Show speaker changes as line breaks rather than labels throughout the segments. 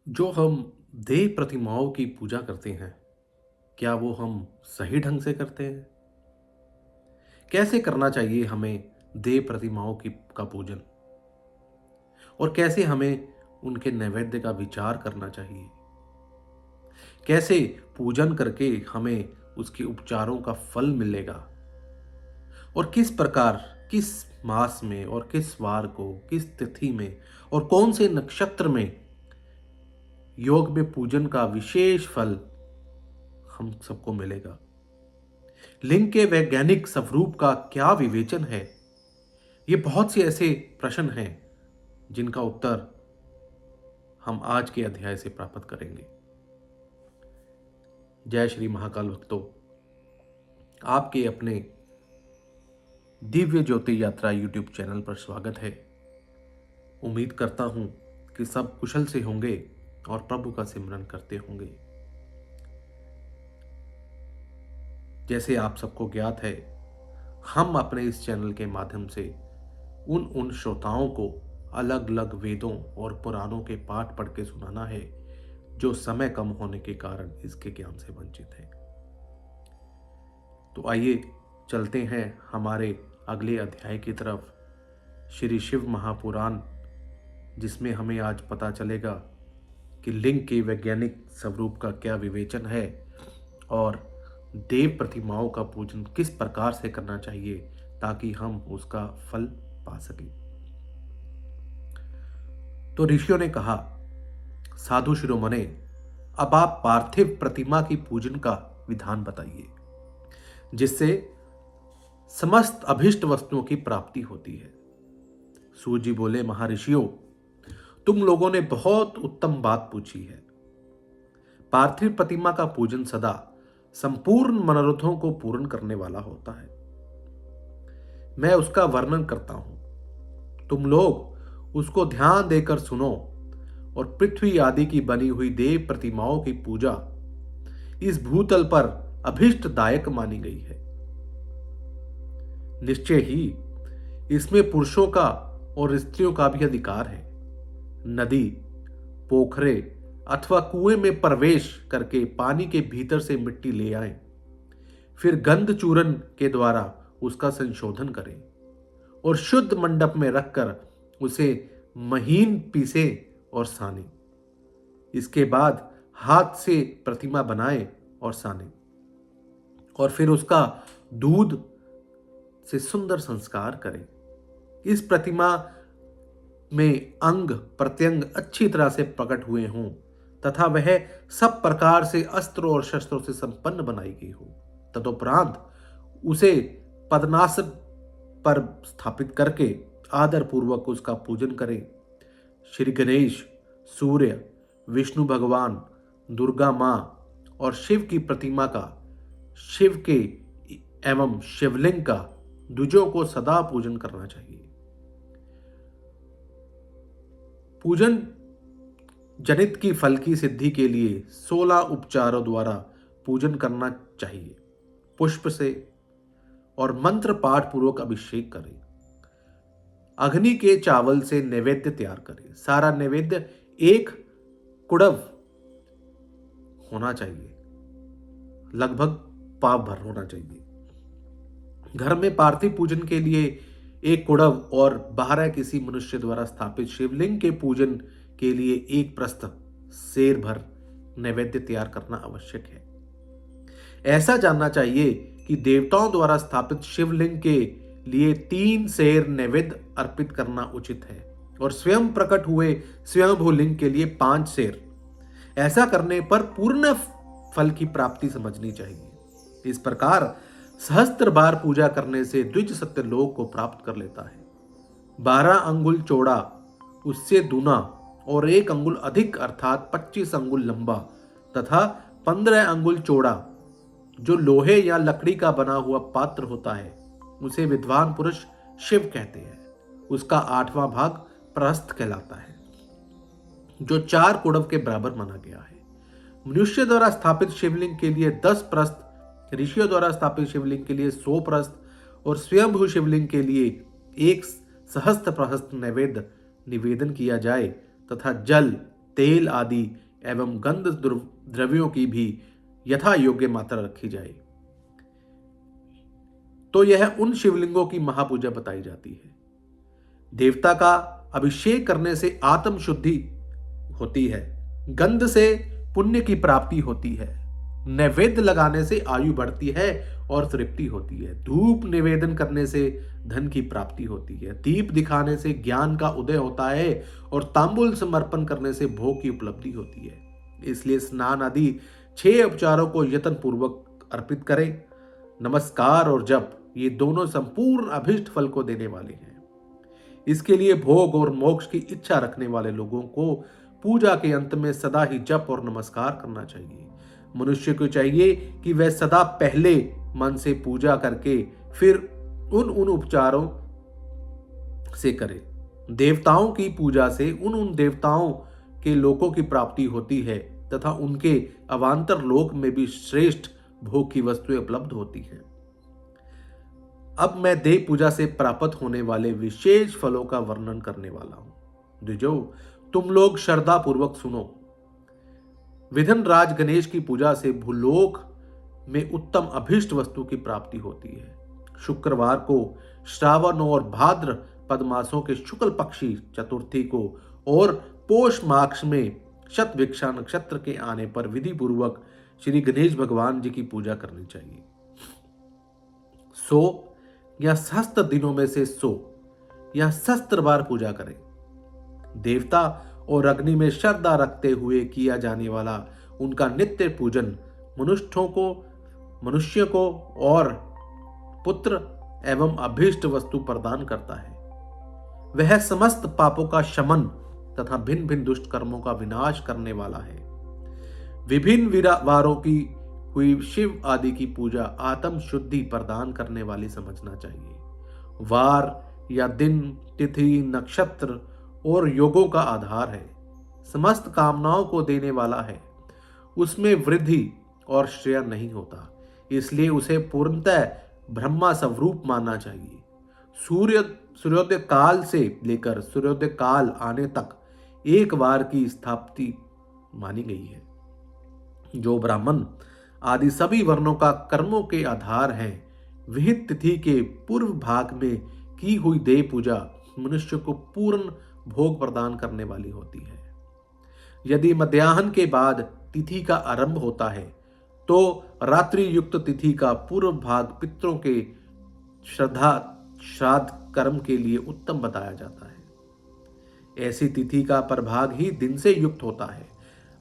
जो हम देव प्रतिमाओं की पूजा करते हैं, क्या वो हम सही ढंग से करते हैं? कैसे करना चाहिए हमें देव प्रतिमाओं की का पूजन और कैसे हमें उनके नैवेद्य का विचार करना चाहिए? कैसे पूजन करके हमें उसके उपचारों का फल मिलेगा और किस प्रकार, किस मास में और किस वार को, किस तिथि में और कौन से नक्षत्र में योग में पूजन का विशेष फल हम सबको मिलेगा? लिंग के वैज्ञानिक स्वरूप का क्या विवेचन है? ये बहुत से ऐसे प्रश्न हैं जिनका उत्तर हम आज के अध्याय से प्राप्त करेंगे। जय श्री महाकाल भक्तों, आपके अपने दिव्य ज्योति यात्रा यूट्यूब चैनल पर स्वागत है। उम्मीद करता हूं कि सब कुशल से होंगे और प्रभु का सिमरन करते होंगे। जैसे आप सबको ज्ञात है, हम अपने इस चैनल के माध्यम से उन श्रोताओं को अलग अलग वेदों और पुराणों के पाठ पढ़ के सुनाना है जो समय कम होने के कारण इसके ज्ञान से वंचित हैं। तो आइए चलते हैं हमारे अगले अध्याय की तरफ, श्री शिव महापुराण, जिसमें हमें आज पता चलेगा कि लिंग के वैज्ञानिक स्वरूप का क्या विवेचन है और देव प्रतिमाओं का पूजन किस प्रकार से करना चाहिए ताकि हम उसका फल पा सकें। तो ऋषियों ने कहा, साधु शिरोमणे, अब आप पार्थिव प्रतिमा की पूजन का विधान बताइए जिससे समस्त अभिष्ट वस्तुओं की प्राप्ति होती है। सूर्य जी बोले, महर्षियों, तुम लोगों ने बहुत उत्तम बात पूछी है। पार्थिव प्रतिमा का पूजन सदा संपूर्ण मनोरथों को पूर्ण करने वाला होता है। मैं उसका वर्णन करता हूं, तुम लोग उसको ध्यान देकर सुनो। और पृथ्वी आदि की बनी हुई देव प्रतिमाओं की पूजा इस भूतल पर अभिष्टदायक मानी गई है। निश्चय ही इसमें पुरुषों का और स्त्रियों का भी अधिकार है। नदी, पोखरे अथवा कुएं में प्रवेश करके पानी के भीतर से मिट्टी ले आएं, फिर गंध चूरन के द्वारा उसका संशोधन करें और शुद्ध मंडप में रखकर उसे महीन पीसे और साने। इसके बाद हाथ से प्रतिमा बनाएं और साने और फिर उसका दूध से सुंदर संस्कार करें। इस प्रतिमा में अंग प्रत्यंग अच्छी तरह से प्रकट हुए हों तथा वह सब प्रकार से अस्त्र और शस्त्रों से संपन्न बनाई गई हो। तदुपरांत उसे पद्मासन पर स्थापित करके आदर पूर्वक उसका पूजन करें। श्री गणेश, सूर्य, विष्णु भगवान, दुर्गा मां और शिव की प्रतिमा का, शिव के एवं शिवलिंग का द्विजों को सदा पूजन करना चाहिए। पूजन जनित की फल की सिद्धि के लिए 16 उपचारों द्वारा पूजन करना चाहिए। पुष्प से और मंत्र पाठ पूर्वक अभिषेक करें। अग्नि के चावल से नैवेद्य तैयार करें। सारा नैवेद्य एक कुड़व होना चाहिए, लगभग पाव भर होना चाहिए। घर में पार्थिव पूजन के लिए एक कुड़व और 12 किसी मनुष्य द्वारा स्थापित शिवलिंग के पूजन के लिए एक प्रस्थ सेर भर नैवेद्य तैयार करना आवश्यक है। ऐसा जानना चाहिए कि देवताओं द्वारा स्थापित शिवलिंग के लिए 3 सेर नैवेद्य अर्पित करना उचित है और स्वयं प्रकट हुए स्वयंभू लिंग के लिए 5 सेर। ऐसा करने पर पूर्ण फल की प्राप्ति समझनी चाहिए। इस प्रकार सहस्त्र बार पूजा करने से द्विज सत्य लोक को प्राप्त कर लेता है। 12 अंगुल चौड़ा, उससे दूना और 1 अंगुल अधिक अर्थात 25 अंगुल लंबा तथा 15 अंगुल चौड़ा जो लोहे या लकड़ी का बना हुआ पात्र होता है उसे विद्वान पुरुष शिव कहते हैं। उसका 8वां भाग प्रहस्त कहलाता है जो 4 कुड़व के बराबर माना गया है। मनुष्य द्वारा स्थापित शिवलिंग के लिए 10 प्रस्थ, ऋषियों द्वारा स्थापित शिवलिंग के लिए 100 प्रस्थ और स्वयंभू शिवलिंग के लिए 1 सहस्त्र प्रहस्त नैवेद्य निवेदन किया जाए तथा जल, तेल आदि एवं गंध द्रव्यों की भी यथा योग्य मात्रा रखी जाए। तो यह उन शिवलिंगों की महापूजा बताई जाती है। देवता का अभिषेक करने से आत्म शुद्धि होती है, गंध से पुण्य की प्राप्ति होती है, नैवेद्य लगाने से आयु बढ़ती है और तृप्ति होती है, धूप निवेदन करने से धन की प्राप्ति होती है, दीप दिखाने से ज्ञान का उदय होता है और तांबुल समर्पण करने से भोग की उपलब्धि होती है। इसलिए स्नान आदि 6 उपचारों को यत्न पूर्वक अर्पित करें। नमस्कार और जप ये दोनों संपूर्ण अभिष्ट फल को देने वाले हैं। इसके लिए भोग और मोक्ष की इच्छा रखने वाले लोगों को पूजा के अंत में सदा ही जप और नमस्कार करना चाहिए। मनुष्य को चाहिए कि वह सदा पहले मन से पूजा करके फिर उन उपचारों से करे। देवताओं की पूजा से उन देवताओं के लोकों की प्राप्ति होती है तथा उनके अवांतर लोक में भी श्रेष्ठ भोग की वस्तुएं उपलब्ध होती हैं। अब मैं देव पूजा से प्राप्त होने वाले विशेष फलों का वर्णन करने वाला हूं। द्विजो, तुम लोग श्रद्धा पूर्वक सुनो। विधन राज गणेश की पूजा से भूलोक में उत्तम अभिष्ट वस्तु की प्राप्ति होती है। शुक्रवार को श्रावण और भाद्र पद मासों के शुक्ल पक्षी चतुर्थी को और पोष मास में शतभिक्षा नक्षत्र के आने पर विधि पूर्वक श्री गणेश भगवान जी की पूजा करनी चाहिए। 100 या सहस्त्र दिनों में से 100 या सहस्त्र बार पूजा करें। देवता और अग्नि में श्रद्धा रखते हुए किया जाने वाला उनका नित्य पूजन मनुष्य को और पुत्र एवं अभीष्ट वस्तु प्रदान करता है। वह समस्त पापों का शमन तथा भिन्न भिन्न दुष्ट कर्मों का विनाश करने वाला है। विभिन्न वारों की हुई शिव आदि की पूजा आत्म शुद्धि प्रदान करने वाली समझना चाहिए। वार या दिन, तिथि, नक्षत्र और योगों का आधार है, समस्त कामनाओं को देने वाला है, उसमें वृद्धि और श्रेय नहीं होता, इसलिए उसे पूर्णतः ब्रह्मा स्वरूप मानना चाहिए। सूर्योदय काल से लेकर सूर्योदय काल आने तक एक बार की स्थापति मानी गई है। जो ब्राह्मण आदि सभी वर्णों का कर्मों के आधार हैं, विहित तिथि के पूर्व भाग में की हुई देव पूजा मनुष्य को पूर्ण भोग प्रदान करने वाली होती है। यदि मध्याह्न के बाद तिथि का आरंभ होता है तो रात्रि युक्त तिथि का पूर्व भाग पितरों के श्राद्ध कर्म के लिए उत्तम बताया जाता है। ऐसी तिथि का प्रभाग ही दिन से युक्त होता है,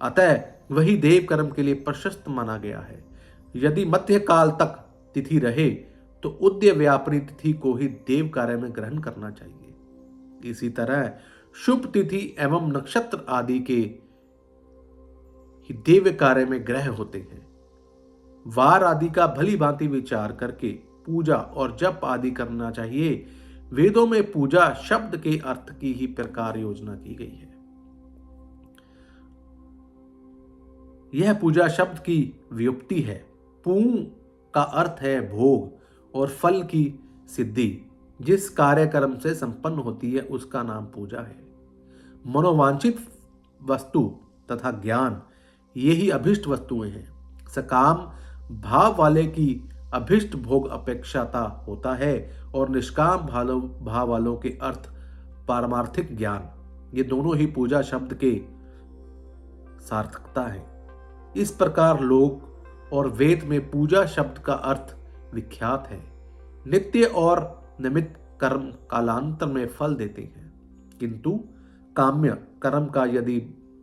अतः वही देव कर्म के लिए प्रशस्त माना गया है। यदि मध्य काल तक तिथि रहे तो उदय व्यापनी तिथि को ही देव कार्य में ग्रहण करना चाहिए। इसी तरह शुभ तिथि एवं नक्षत्र आदि के ही देव कार्य में ग्रह होते हैं। वार आदि का भली भांति विचार करके पूजा और जप आदि करना चाहिए। वेदों में पूजा शब्द के अर्थ की ही प्रकार योजना की गई है। यह पूजा शब्द की व्युत्पत्ति है। पू का अर्थ है भोग और फल की सिद्धि। जिस कार्यक्रम से संपन्न होती है उसका नाम पूजा है। मनोवांछित वस्तु तथा ज्ञान यही अभिष्ट वस्तुएं हैं। सकाम भाव वाले की अभिष्ट भोग अपेक्षाता होता है और निष्काम भाव वालों के अर्थ पारमार्थिक ज्ञान, ये दोनों ही पूजा शब्द के सार्थकता है। इस प्रकार लोक और वेद में पूजा शब्द का अर्थ विख्यात है। नित्य और निमित्त कर्म कालांतर में फल देते हैं, किंतु काम्य कर्म का यदि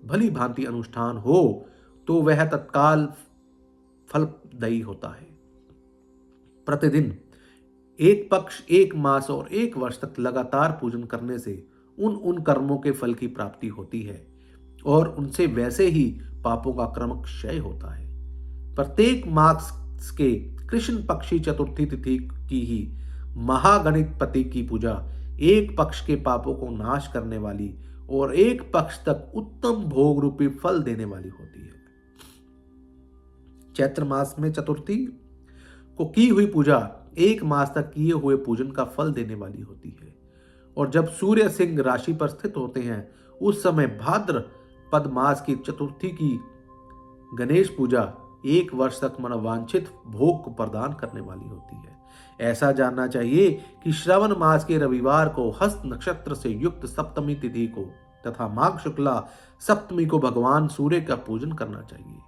भली भांति अनुष्ठान हो तो वह तत्काल फलदायी होता है। प्रतिदिन एक पक्ष, एक मास और एक वर्ष तक लगातार पूजन करने से उन कर्मों के फल की प्राप्ति होती है और उनसे वैसे ही पापों का क्रम क्षय होता है। प्रत्येक मास के कृष्ण पक्षी चतुर्थी तिथि की ही महागणपति की पूजा एक पक्ष के पापों को नाश करने वाली और एक पक्ष तक उत्तम भोग रूपी फल देने वाली होती है। चैत्र मास में चतुर्थी को की हुई पूजा एक मास तक किए हुए पूजन का फल देने वाली होती है और जब सूर्य सिंह राशि पर स्थित होते हैं उस समय भाद्र पद मास की चतुर्थी की गणेश पूजा 1 वर्ष तक मनोवांछित भोग को प्रदान करने वाली होती है। ऐसा जानना चाहिए कि श्रावण मास के रविवार को हस्त नक्षत्र से युक्त सप्तमी तिथि को तथा माघ शुक्ला सप्तमी को भगवान सूर्य का पूजन करना चाहिए।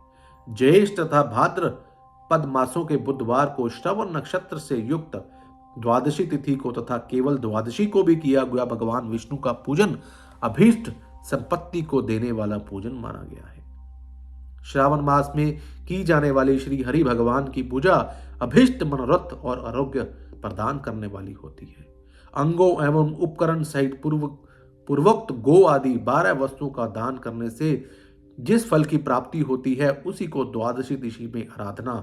ज्येष्ठ तथा भाद्र पद मासों के बुधवार को श्रवण नक्षत्र से युक्त द्वादशी तिथि को तथा केवल द्वादशी को भी किया गया भगवान विष्णु का पूजन अभीष्ट संपत्ति को देने वाला पूजन माना गया है। श्रावण मास में की जाने वाली श्री हरि भगवान की पूजा अभीष्ट मनोरथ और आरोग्य प्रदान करने वाली होती है। अंगों एवं उपकरण सहित पूर्वोक्त गो आदि 12 वस्तुओं का दान करने से जिस फल की प्राप्ति होती है उसी को द्वादशी तिथि में आराधना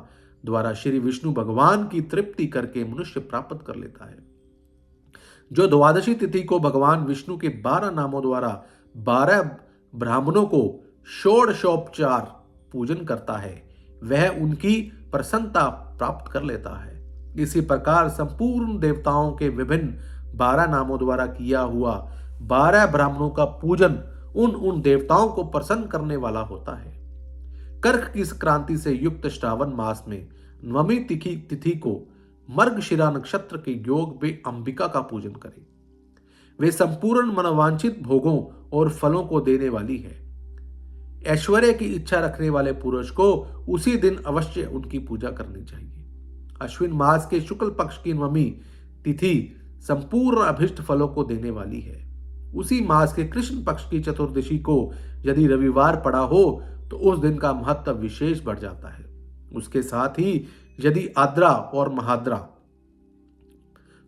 द्वारा श्री विष्णु भगवान की तृप्ति करके मनुष्य प्राप्त कर लेता है। जो द्वादशी तिथि को भगवान विष्णु के 12 नामों द्वारा 12 ब्राह्मणों को षोडशोपचार पूजन करता है वह उनकी प्रसन्नता प्राप्त कर लेता है। इसी प्रकार संपूर्ण देवताओं के विभिन्न 12 नामों द्वारा किया हुआ 12 ब्राह्मणों का पूजन उन देवताओं को प्रसन्न करने वाला होता है। कर्क की संक्रांति से युक्त श्रावण मास में नवमी तिथि को मर्गशिरा नक्षत्र के योग में अंबिका का पूजन करें। वे संपूर्ण मनोवांछित भोगों और फलों को देने वाली है। ऐश्वर्य की इच्छा रखने वाले पुरुष को उसी दिन अवश्य उनकी पूजा करनी चाहिए। अश्विन मास के शुक्ल पक्ष की नवमी तिथि संपूर्ण अभिष्ट फलों को देने वाली है। उसी मास के कृष्ण पक्ष की चतुर्दशी को यदि रविवार पड़ा हो तो उस दिन का महत्व विशेष बढ़ जाता है। उसके साथ ही यदि आद्रा और महाद्रा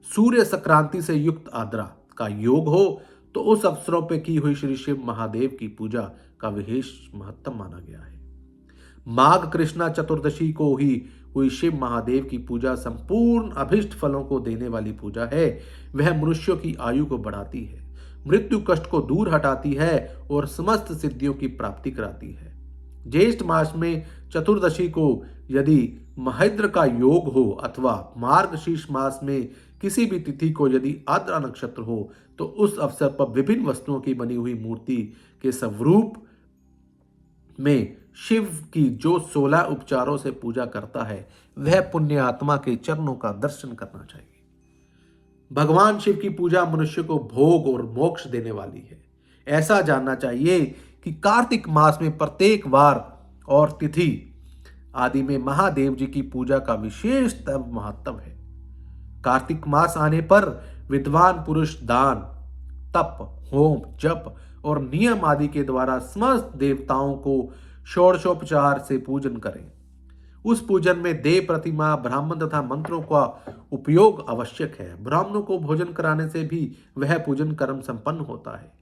सूर्य संक्रांति से युक्त आद्रा का योग हो तो उस अवसरों पर की हुई श्री शिव महादेव की पूजा का विशेष महत्व माना गया है। माघ कृष्णा चतुर्दशी को ही हुई शिव महादेव की पूजा संपूर्ण अभिष्ट फलों को देने वाली पूजा है। वह मनुष्यों की आयु को बढ़ाती है, मृत्यु कष्ट को दूर हटाती है और समस्त सिद्धियों की प्राप्ति कराती है। ज्येष्ठ मास में चतुर्दशी को यदि महेंद्र का योग हो अथवा मार्गशीर्ष मास में किसी भी तिथि को यदि आद्रा नक्षत्र हो तो उस अवसर पर विभिन्न वस्तुओं की बनी हुई मूर्ति के स्वरूप में शिव की जो 16 उपचारों से पूजा करता है वह पुण्य आत्मा के चरणों का दर्शन करना चाहिए। भगवान शिव की पूजा मनुष्य को भोग और मोक्ष देने वाली है। ऐसा जानना चाहिए कि कार्तिक मास में प्रत्येक वार और तिथि आदि में महादेव जी की पूजा का विशेष महत्व है। कार्तिक मास आने पर विद्वान पुरुष दान, तप, होम, जप और नियम आदि के द्वारा समस्त देवताओं को षोडशोपचार से पूजन करें। उस पूजन में देव प्रतिमा, ब्राह्मण तथा मंत्रों का उपयोग आवश्यक है। ब्राह्मणों को भोजन कराने से भी वह पूजन कर्म संपन्न होता है।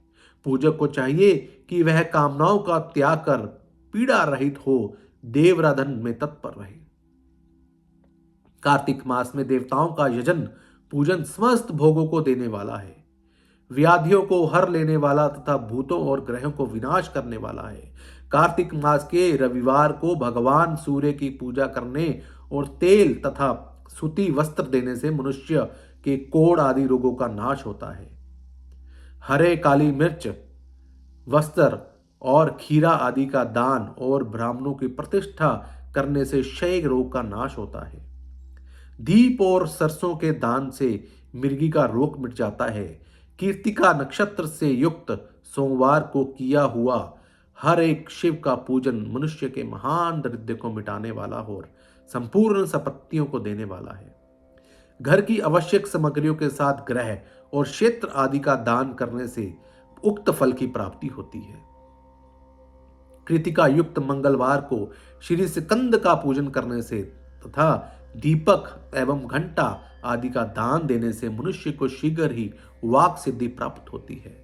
पूजक को चाहिए कि वह कामनाओं का त्याग कर पीड़ा रहित हो देवराधन में तत्पर रहे। कार्तिक मास में देवताओं का यजन पूजन समस्त भोगों को देने वाला है, व्याधियों को हर लेने वाला तथा भूतों और ग्रहों को विनाश करने वाला है। कार्तिक मास के रविवार को भगवान सूर्य की पूजा करने और तेल तथा सूती वस्त्र देने से मनुष्य के कोढ़ आदि रोगों का नाश होता है। हरे काली मिर्च, वस्त्र और खीरा आदि का दान और ब्राह्मणों की प्रतिष्ठा करने से क्षय रोग का नाश होता है। दीप और सरसों के दान से मिर्गी का रोग मिट जाता है। कीर्तिका नक्षत्र से युक्त सोमवार को किया हुआ हर एक शिव का पूजन मनुष्य के महान दरिद्र को मिटाने वाला और संपूर्ण संपत्तियों को देने वाला है। घर की आवश्यक सामग्रियों के साथ ग्रह और क्षेत्र आदि का दान करने से उक्त फल की प्राप्ति होती है। कृतिका युक्त मंगलवार को श्री स्कंद का पूजन करने से तथा दीपक एवं घंटा आदि का दान देने से मनुष्य को शीघ्र ही वाक सिद्धि प्राप्त होती है।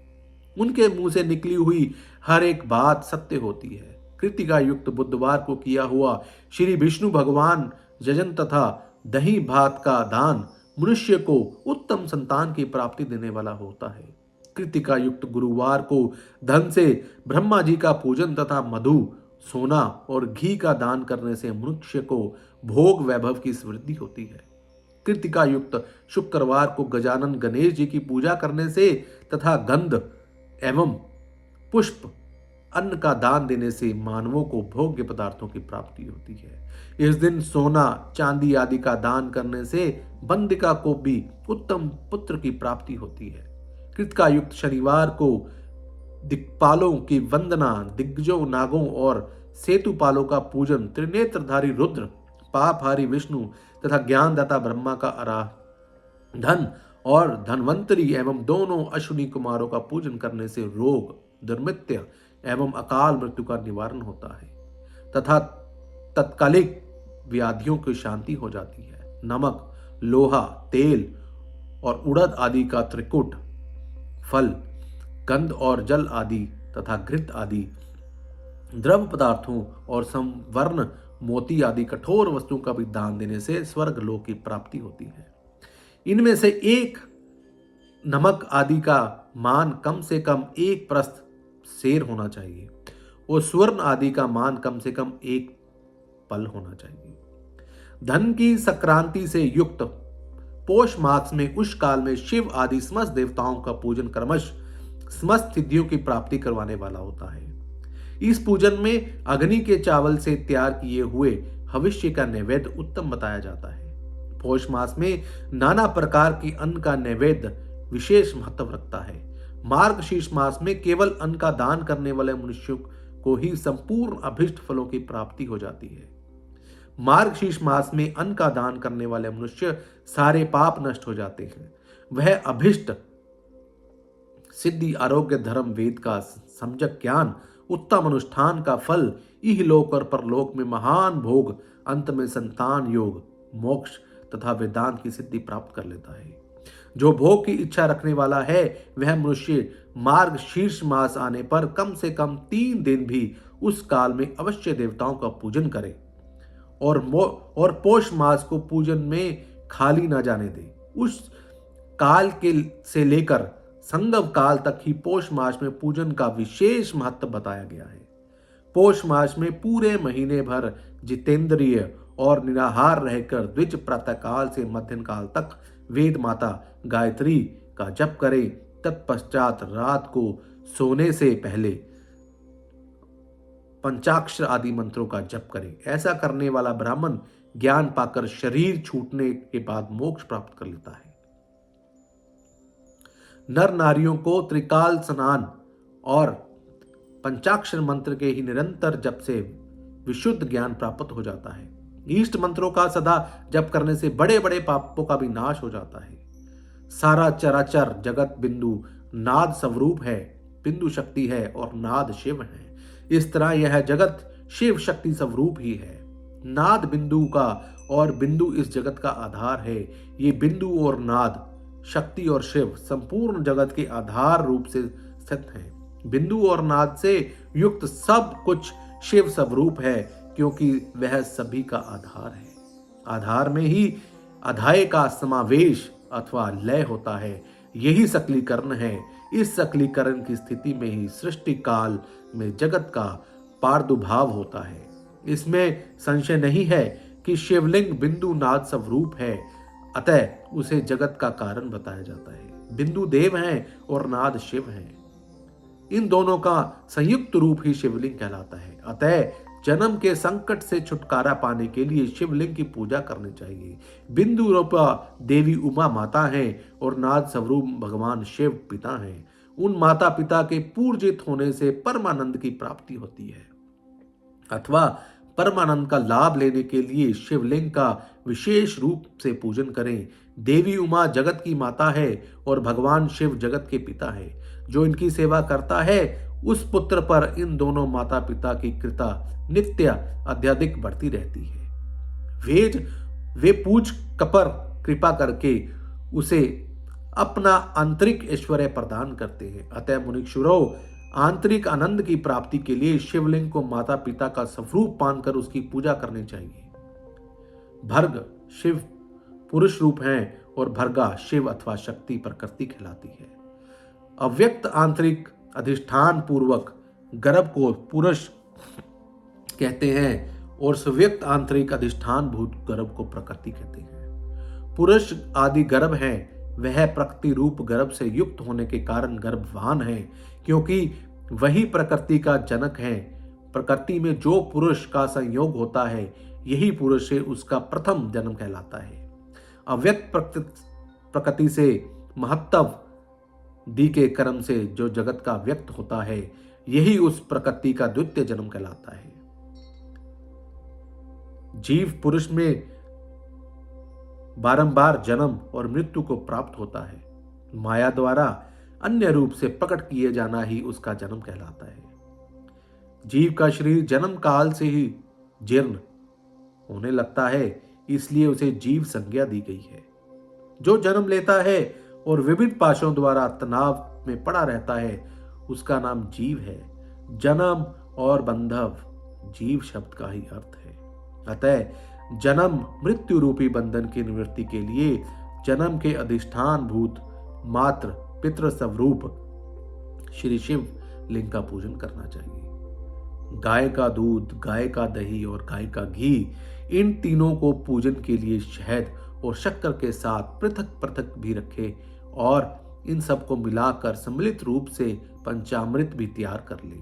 उनके मुंह से निकली हुई हर एक बात सत्य होती है। कृतिका युक्त बुधवार को किया हुआ श्री विष्णु भगवान यजन तथा दही भात का दान मनुष्य को उत्तम संतान की प्राप्ति देने वाला होता है। कृतिका युक्त गुरुवार को धन से ब्रह्मा जी का पूजन तथा मधु, सोना और घी का दान करने से मनुष्य को भोग वैभव की समृद्धि होती है। कृतिका युक्त शुक्रवार को गजानन गणेश जी की पूजा करने से तथा गंध एवं पुष्प अन्न का दान देने से मानवों को भोग्य पदार्थों की प्राप्ति होती है। इस दिन सोना चांदी आदि का दान करने से बंदिका को भी उत्तम पुत्र की प्राप्ति होती है। कृतिका युक्त शनिवार को दिक्पालों की वंदना, दिग्गजों नागों और सेतुपालों का पूजन, त्रिनेत्रधारी रुद्र, पापहारी विष्णु तथा ज्ञानदाता ब्रह्मा का आराधन और धन्वंतरी एवं दोनों अश्विनी कुमारों का पूजन करने से रोग, दुर्मृत्य एवं अकाल मृत्यु का निवारण होता है तथा तत्कालिक व्याधियों की शांति हो जाती है। नमक, लोहा, तेल और उड़द आदि का त्रिकुट, फल, गंध और जल आदि तथा घृत आदि द्रव पदार्थों और संवर्ण मोती आदि कठोर वस्तुओं का भी दान देने से स्वर्ग लोक की प्राप्ति होती है। इनमें से एक नमक आदि का मान कम से कम 1 प्रस्थ सेर होना चाहिए और स्वर्ण आदि का मान कम से कम 1 पल होना चाहिए। धन की संक्रांति से युक्त पोष मास में उस काल में शिव आदि समस्त देवताओं का पूजन क्रमश समस्त सिद्धियों की प्राप्ति करवाने वाला होता है। इस पूजन में अग्नि के चावल से तैयार किए हुए भविष्य का नैवेद्य उत्तम बताया जाता है। पौष मास में नाना प्रकार की अन्न का नैवेद्य विशेष महत्व रखता है। मार्गशीर्ष मास में केवल अन्न का दान करने वाले मनुष्यों को ही संपूर्ण अभिष्ट फलों की प्राप्ति हो जाती है। मार्गशीर्ष मास में अन्न का दान करने वाले मनुष्य सारे पाप नष्ट हो जाते हैं। वह अभिष्ट सिद्धि, आरोग्य, धर्म, वेद का समझक ज्ञान, उत्तम अनुष्ठान का फल, इहलोक और परलोक में महान भोग, अंत में संतान योग, मोक्ष तथा वेदांत की सिद्धि प्राप्त कर लेता है। जो भोग की इच्छा रखने वाला है वह मनुष्य मार्ग शीर्ष मास आने पर कम से कम 3 दिन भी उस काल में अवश्य देवताओं का पूजन करे और पौष मास को पूजन में खाली न जाने दे। उस काल के से लेकर संगम काल तक ही पौष मास में पूजन का विशेष महत्व बताया गया है। पौष मास में पूरे महीने भर जितेंद्रिय और निराहार रहकर द्विज प्रातः काल से मध्याह्न काल तक वेद माता गायत्री का जप करें। तत्पश्चात रात को सोने से पहले पंचाक्षर आदि मंत्रों का जप करें। ऐसा करने वाला ब्राह्मण ज्ञान पाकर शरीर छूटने के बाद मोक्ष प्राप्त कर लेता है। नर नारियों को त्रिकाल स्नान और पंचाक्षर मंत्र के ही निरंतर जप से विशुद्ध ज्ञान प्राप्त हो जाता है। इष्ट मंत्रों का सदा जप करने से बड़े बड़े पापों का भी नाश हो जाता है। सारा चराचर जगत बिंदु नाद स्वरूप है, बिंदु शक्ति है और नाद शिव है। इस तरह यह जगत शिव शक्ति स्वरूप ही है। नाद बिंदु का और बिंदु इस जगत का आधार है। ये बिंदु और नाद, शक्ति और शिव संपूर्ण जगत के आधार रूप से स्थित हैं। बिंदु और नाद से युक्त सब कुछ शिव स्वरूप है, क्योंकि वह सभी का आधार है। आधार में ही अधाय का समावेश अथवा लय होता है। यही सकलीकरण है। इस सकलीकरण की स्थिति में ही सृष्टि काल में जगत का प्रादुर्भाव होता है। इसमें संशय नहीं है कि शिवलिंग बिंदु नाद स्वरूप है, अतः उसे जगत का कारण बताया जाता है। बिंदु देव हैं और नाद शिव हैं। इन दोनों का संयुक्त रूप ही शिवलिंग कहलाता है। अतः जन्म के संकट से छुटकारा पाने के लिए शिवलिंग की पूजा करनी चाहिए। बिंदु रूपा देवी उमा माता हैं और नाद स्वरूप भगवान शिव पिता हैं। उन माता पिता के पूर्जित होने से परमानंद की प्राप्ति होती है अथवा परमानंद का लाभ लेने के लिए शिवलिंग का विशेष रूप से पूजन करें। देवी उमा जगत की माता है और भगवान शिव जगत के पिता है। जो इनकी सेवा करता है उस पुत्र पर इन दोनों माता पिता की कृपा नित्य अत्यधिक बढ़ती रहती है। वे पूज कपर कृपा करके उसे अपना आंतरिक ऐश्वर्य प्रदान करते हैं। अतः मुनीश्वरों, आंतरिक आनंद की प्राप्ति के लिए शिवलिंग को माता पिता का स्वरूप मानकर उसकी पूजा करनी चाहिए। भर्ग शिव पुरुष रूप हैं और भर्गा शिव अथवा शक्ति प्रकृति कहलाती है। अव्यक्त आंतरिक अधिष्ठान पूर्वक गर्भ को पुरुष कहते हैं और सुव्यक्त आंतरिक अधिष्ठान भूत गर्भ को प्रकृति कहते हैं। पुरुष आदि गर्भ है, वह प्रकृति रूप गर्भ से युक्त होने के कारण गर्भवान है, क्योंकि वही प्रकृति का जनक है। प्रकृति में जो पुरुष का संयोग होता है यही पुरुष है, उसका प्रथम जन्म कहलाता है। अव्यक्त प्रकृति से महत्व दी के कर्म से जो जगत का व्यक्त होता है यही उस प्रकृति का द्वितीय जन्म कहलाता है। जीव पुरुष में बारंबार जन्म और मृत्यु को प्राप्त होता है। माया द्वारा अन्य रूप से प्रकट किए जाना ही उसका जन्म कहलाता है। जीव का शरीर जन्म काल से ही जीर्ण होने लगता है, इसलिए उसे जीव संज्ञा दी गई है। जो जन्म लेता है और विविध पाशों द्वारा तनाव में पड़ा रहता है उसका नाम जीव है। जन्म और बंधव जीव शब्द का ही अर्थ है। अतः जन्म मृत्यु रूपी बंधन की निवृत्ति के लिए जन्म के अधिष्ठान भूत मात्र पितृ स्वरूप श्री शिव लिंग का पूजन करना चाहिए। गाय का दूध, गाय का दही और गाय का घी, इन तीनों को पूजन के लिए शहद और शक्कर के साथ पृथक पृथक भी रखे और इन सबको मिलाकर सम्मिलित रूप से पंचामृत भी तैयार कर ले।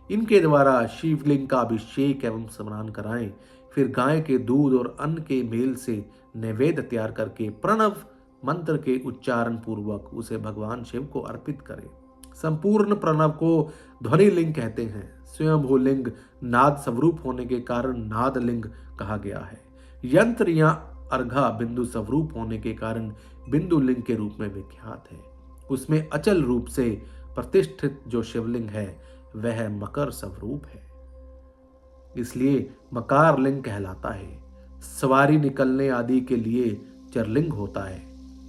इनके द्वारा शिवलिंग का अभिषेक एवं स्नान कराएं। फिर गाय के दूध और अन्न के मेल से नैवेद्य तैयार करके प्रणव मंत्र के उच्चारण पूर्वक उसे भगवान शिव को अर्पित करें। संपूर्ण प्रणव को ध्वनि लिंग कहते हैं। स्वयंभू लिंग नाद स्वरूप होने के कारण नाद लिंग कहा गया है। यंत्र या अर्घा बिंदु स्वरूप होने के कारण बिंदु लिंग के रूप में विख्यात है। उसमें अचल रूप से प्रतिष्ठित जो शिवलिंग है वह मकर स्वरूप है, इसलिए मकार लिंग कहलाता है। सवारी निकलने आदि के लिए चरलिंग होता है,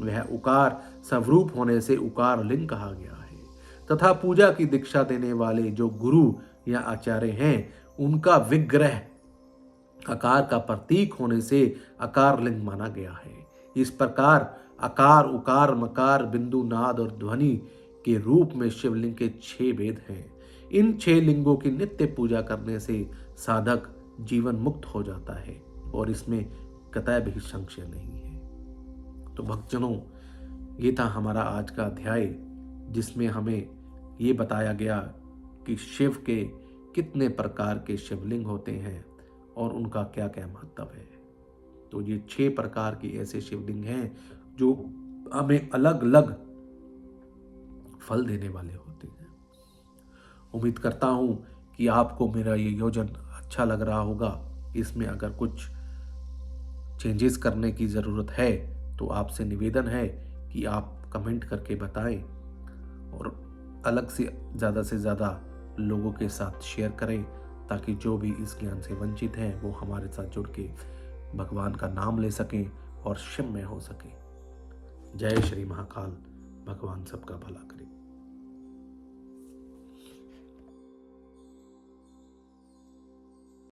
वह उकार स्वरूप होने से उकार लिंग कहा गया है। तथा पूजा की दीक्षा देने वाले जो गुरु या आचार्य हैं उनका विग्रह आकार का प्रतीक होने से आकार लिंग माना गया है। इस प्रकार आकार, उकार, मकार, बिंदु, नाद और ध्वनि के रूप में शिवलिंग के 6 भेद हैं। इन 6 लिंगों की नित्य पूजा करने से साधक जीवन मुक्त हो जाता है और इसमें कतई भी संशय नहीं है। तो भक्तजनों, ये था हमारा आज का अध्याय जिसमें हमें ये बताया गया कि शिव के कितने प्रकार के शिवलिंग होते हैं और उनका क्या क्या महत्व है। तो ये 6 प्रकार के ऐसे शिवलिंग हैं जो हमें अलग अलग फल देने वाले होते हैं। उम्मीद करता हूं कि आपको मेरा ये योजन अच्छा लग रहा होगा। इसमें अगर कुछ चेंजेस करने की ज़रूरत है तो आपसे निवेदन है कि आप कमेंट करके बताएं और अलग से ज़्यादा लोगों के साथ शेयर करें ताकि जो भी इस ज्ञान से वंचित हैं वो हमारे साथ जुड़ के भगवान का नाम ले सकें और शिव में हो सके। जय श्री महाकाल। भगवान सबका भला करे।